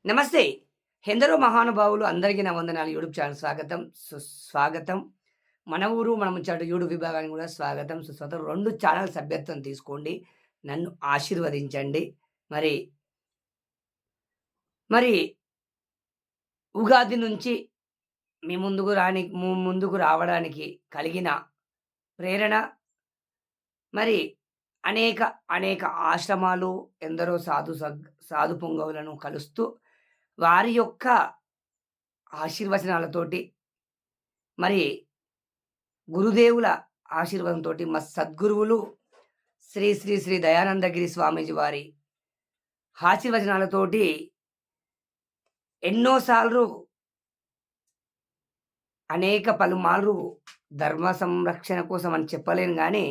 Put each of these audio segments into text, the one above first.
నమస్తే. ఎందరో మహానుభావులు అందరికీ నా వందనాలు యూట్యూబ్ ఛానల్ స్వాగతం, సుస్వాగతం. మన ఊరు మన ముచ్చట యూట్యూబ్ విభాగానికి కూడా స్వాగతం, సుస్వాగతం. 2 ఛానల్ సభ్యత్వం తీసుకోండి. నన్ను ఆశీర్వదించండి. మరి, మరి ఉగాది నుంచి మీ ముందుకు రావడానికి కలిగిన ప్రేరణ మరి అనేక, అనేక ఆశ్రమాలు, ఎందరో సాధు పుంగవులను కలుస్తూ వారి యొక్క ఆశీర్వచనాలతోటి మరి గురుదేవుల ఆశీర్వాదంతోటి మా సద్గురువులు శ్రీ శ్రీ శ్రీ దయానందగిరి స్వామీజీ వారి ఆశీర్వచనాలతోటి ఎన్నో సార్లు అనేక పలుమార్లు ధర్మ సంరక్షణ కోసం అని చెప్పలేను గానీ,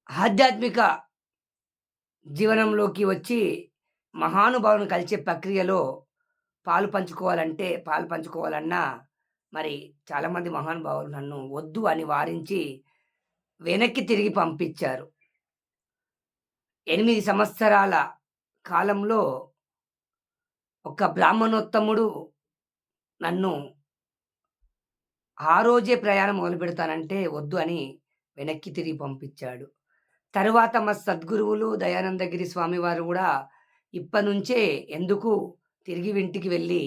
ఆధ్యాత్మిక జీవనంలోకి వచ్చి మహానుభావులను కలిసే ప్రక్రియలో పాలు పంచుకోవాలన్నా మరి చాలామంది మహానుభావులు నన్ను వద్దు అని వారించి వెనక్కి తిరిగి పంపించారు. 8 సంవత్సరాల కాలంలో ఒక బ్రాహ్మణోత్తముడు నన్ను ఆ రోజే ప్రయాణం మొదలుపెడతానంటే వద్దు అని వెనక్కి తిరిగి పంపించాడు. తరువాత మా సద్గురువులు దయానందగిరి స్వామివారు గూడా ఇప్పటినుంచే ఎందుకు తిరిగి ఇంటికి వెళ్ళి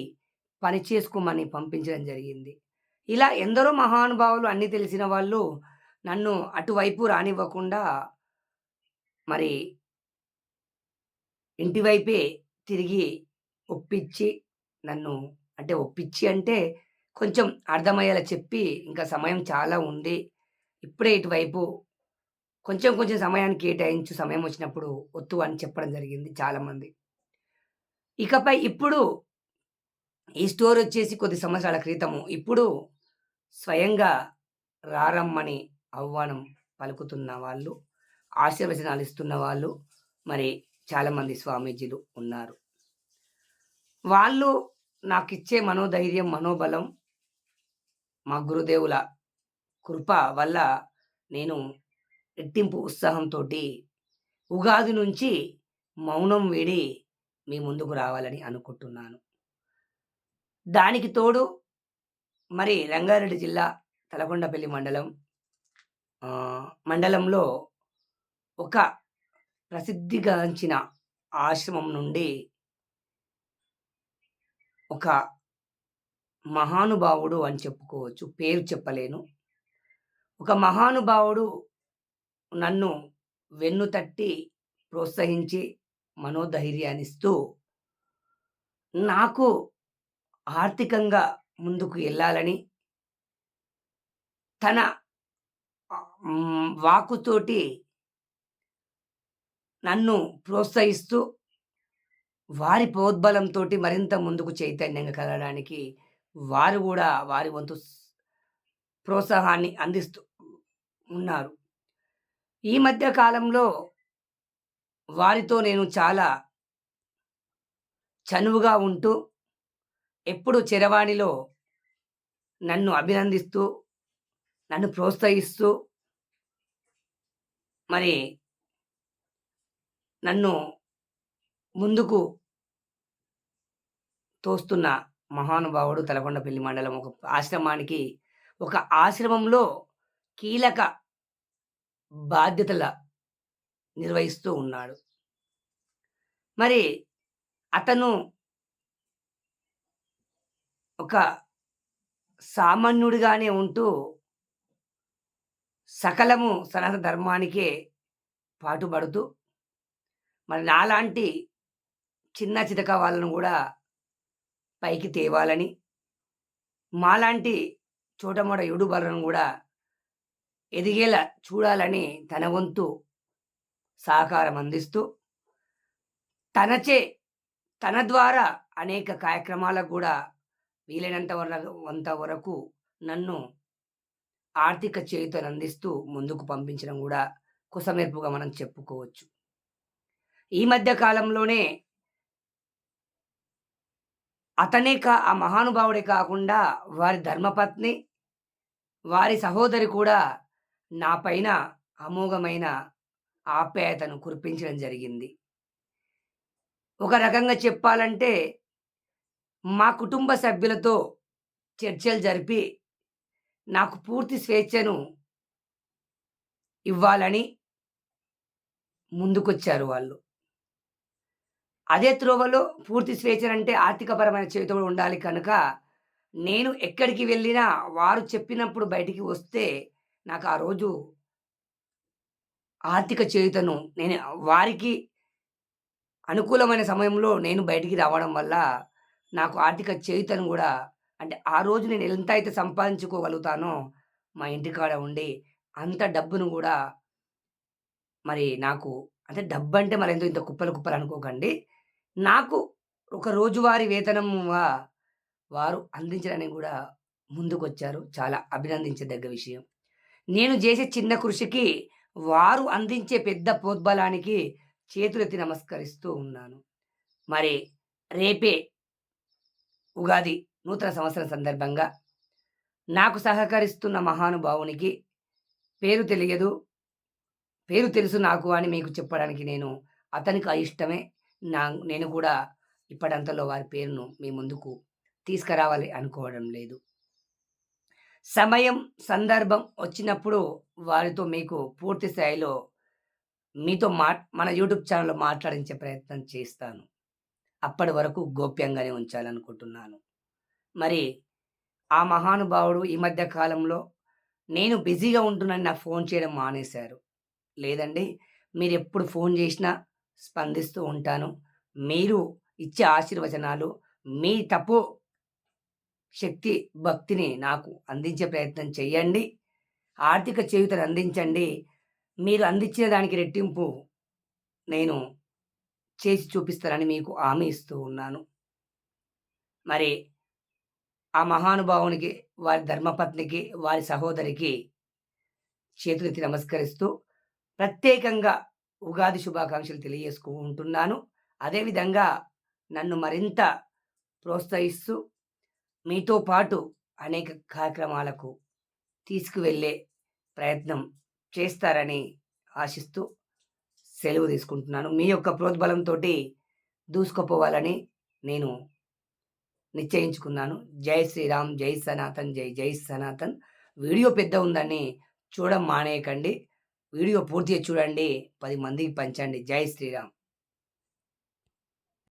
పని చేసుకోమని పంపించడం జరిగింది. ఇలా ఎందరో మహానుభావులు అన్నీ తెలిసిన వాళ్ళు నన్ను అటువైపు రానివ్వకుండా మరి ఇంటి వైపే తిరిగి ఒప్పించి నన్ను ఒప్పించి అంటే కొంచెం అర్థమయ్యేలా చెప్పి, "ఇంకా సమయం చాలా ఉంది. ఇప్పుడే ఇటువైపు కొంచెం కొంచెం సమయాన్ని కేటాయించు. సమయం వచ్చినప్పుడు వద్దు" అని చెప్పడం జరిగింది చాలామంది. ఇకపై ఇప్పుడు ఈ స్టోరొచ్చేసి కొద్ది సంవత్సరాల క్రితము. ఇప్పుడు స్వయంగా రారమ్మని ఆహ్వానం పలుకుతున్న వాళ్ళు, ఆశీర్వచనాలు ఇస్తున్న వాళ్ళు మరి చాలామంది స్వామీజీలు ఉన్నారు. వాళ్ళు నాకిచ్చే మనోధైర్యం, మనోబలం మా గురుదేవుల కృప వల్ల నేను రెట్టింపు ఉత్సాహంతోటి ఉగాది నుంచి మౌనం వీడి మీ ముందుకు రావాలని అనుకుంటున్నాను. దానికి తోడు మరి రంగారెడ్డి జిల్లా తలకొండపల్లి మండలంలో ఒక ప్రసిద్ధిగాంచిన ఆశ్రమం నుండి ఒక మహానుభావుడు అని చెప్పుకోవచ్చు. పేరు చెప్పలేను. ఒక మహానుభావుడు నన్ను వెన్నుతట్టి ప్రోత్సహించి మనోధైర్యాన్నిస్తూ నాకు ఆర్థికంగా ముందుకు ఎళ్ళాలని తన వాక్కుతోటి నన్ను ప్రోత్సహిస్తూ వారి ప్రోద్బలంతోటి మరింత ముందుకు చైతన్యంగా కదలడానికి వారు గూడా వారి వంతు ప్రోత్సాహాన్ని అందిస్తూ ఉన్నారు. ఈ మధ్య కాలంలో వారితో నేను చాలా చనువుగా ఉంటూ, ఎప్పుడు చరవాణిలో నన్ను అభినందిస్తూ, నన్ను ప్రోత్సహిస్తూ మరి నన్ను ముందుకు తోస్తున్న మహానుభావుడు తలకొండపల్లి మండలం ఒక ఆశ్రమంలో కీలక బాధ్యతల నిర్వహిస్తూ ఉన్నాడు. మరి అతను ఒక సామాన్యుడిగానే ఉంటూ సకలము సనాతన ధర్మానికే పాటుపడుతూ మరి నాలాంటి చిన్న చితక వాళ్ళను గూడా పైకి తేవాలని, మాలాంటి చోటమోట యూట్యూబర్లను గూడా ఎదిగేలా చూడాలని తన వంతు సహకారం అందిస్తూ, తన ద్వారా అనేక కార్యక్రమాలకు గూడా వీలైనంత వరకు నన్ను ఆర్థిక చేయూతనందిస్తూ ముందుకు పంపించడం గూడా కుసమెరుపుగా మనం చెప్పుకోవచ్చు. ఈ మధ్య కాలంలోనే ఆ మహానుభావుడే కాకుండా వారి ధర్మపత్ని, వారి సహోదరి కూడా నా పైన అమోఘమైన ఆప్యాయతను కురిపించడం జరిగింది. ఒక రకంగా చెప్పాలంటే మా కుటుంబ సభ్యులతో చర్చలు జరిపి నాకు పూర్తి స్వేచ్ఛను ఇవ్వాలని ముందుకొచ్చారు వాళ్ళు. అదే త్రోవలో పూర్తి స్వేచ్ఛనంటే ఆర్థికపరమైన చేయూత కూడా ఉండాలి కనుక, నేను ఎక్కడికి వెళ్ళినా వారు చెప్పినప్పుడు బయటికి వస్తే, నాకు ఆ రోజు ఆర్థిక చేయూతను నేను వారికి అనుకూలమైన సమయంలో నేను బయటికి రావడం వల్ల, నాకు ఆర్థిక చేయూతను గూడా అంటే ఆ రోజు నేను ఎంతైతే సంపాదించుకోగలుగుతానో, మా ఇంటికాడ ఉండి అంత డబ్బును గూడా మరి నాకు అంటే డబ్బంటే మరేందో ఇంత కుప్పలు కుప్పలు అనుకోకండి. నాకు ఒక రోజువారీ వేతనం వారు అందించడానికి గూడా ముందుకొచ్చారు. చాలా అభినందించదగ్గ విషయం. నేను జేసే చిన్న కృషికి వారు అందించే పెద్ద ప్రోద్బలానికి చేతులెత్తి నమస్కరిస్తూ ఉన్నాను. మరి రేపే ఉగాది నూతన సంవత్సరం సందర్భంగా నాకు సహకరిస్తున్న మహానుభావునికి పేరు తెలియదు. పేరు తెలుసు నాకు అని మీకు చెప్పడానికి నేను అతనికి అయిష్టమే. నేను కూడా ఇప్పడంతలో వారి పేరును మీ ముందుకు తీసుకురావాలి అనుకోవడం లేదు. సమయం, సందర్భం వచ్చినప్పుడు వారితో మీకు పూర్తి స్థాయిలో మీతో మన యూట్యూబ్ ఛానెల్‌లో మాట్లాడించే ప్రయత్నం చేస్తాను. అప్పటి వరకు గోప్యంగానే ఉంచాలనుకుంటున్నాను. మరి ఆ మహానుభావుడు ఈ మధ్య కాలంలో నేను బిజీగా ఉంటున్నానని నాకు ఫోన్ చేయడం మానేశారు. లేదండి. మీరెప్పుడు ఫోను జేసినా స్పందిస్తూ ఉంటాను. మీరు ఇచ్చే ఆశీర్వచనాలు, మీ తపో శక్తి, భక్తిని నాకు అందించే ప్రయత్నం చేయండి. ఆర్థిక చేయూతను అందించండి. మీరు అందించిన దానికి రెట్టింపు నేను చేసి చూపిస్తానని మీకు హామీ ఇస్తూ ఉన్నాను. మరి ఆ మహానుభావునికి, వారి ధర్మపత్నికి, వారి సహోదరికి చేతులెత్తి నమస్కరిస్తూ ప్రత్యేకంగా ఉగాది శుభాకాంక్షలు తెలియజేసుకుంటున్నాను. అదేవిధంగా నన్ను మరింత ప్రోత్సహిస్తూ మీతో పాటు అనేక కార్యక్రమాలకు తీసుకువెళ్ళే ప్రయత్నం చేస్తారని ఆశిస్తూ సెలవు తీసుకుంటున్నాను. మీ యొక్క ప్రోద్బలంతోటి దూసుకుపోవాలని నేను నిశ్చయించుకున్నాను. జై శ్రీరామ్, జై సనాతన్, జై జై సనాతన్. వీడియో పెద్ద ఉందని చూడడం మానేయకండి. వీడియో పూర్తిగా చూడండి. 10 మందికి పంచండి. జై శ్రీరామ్.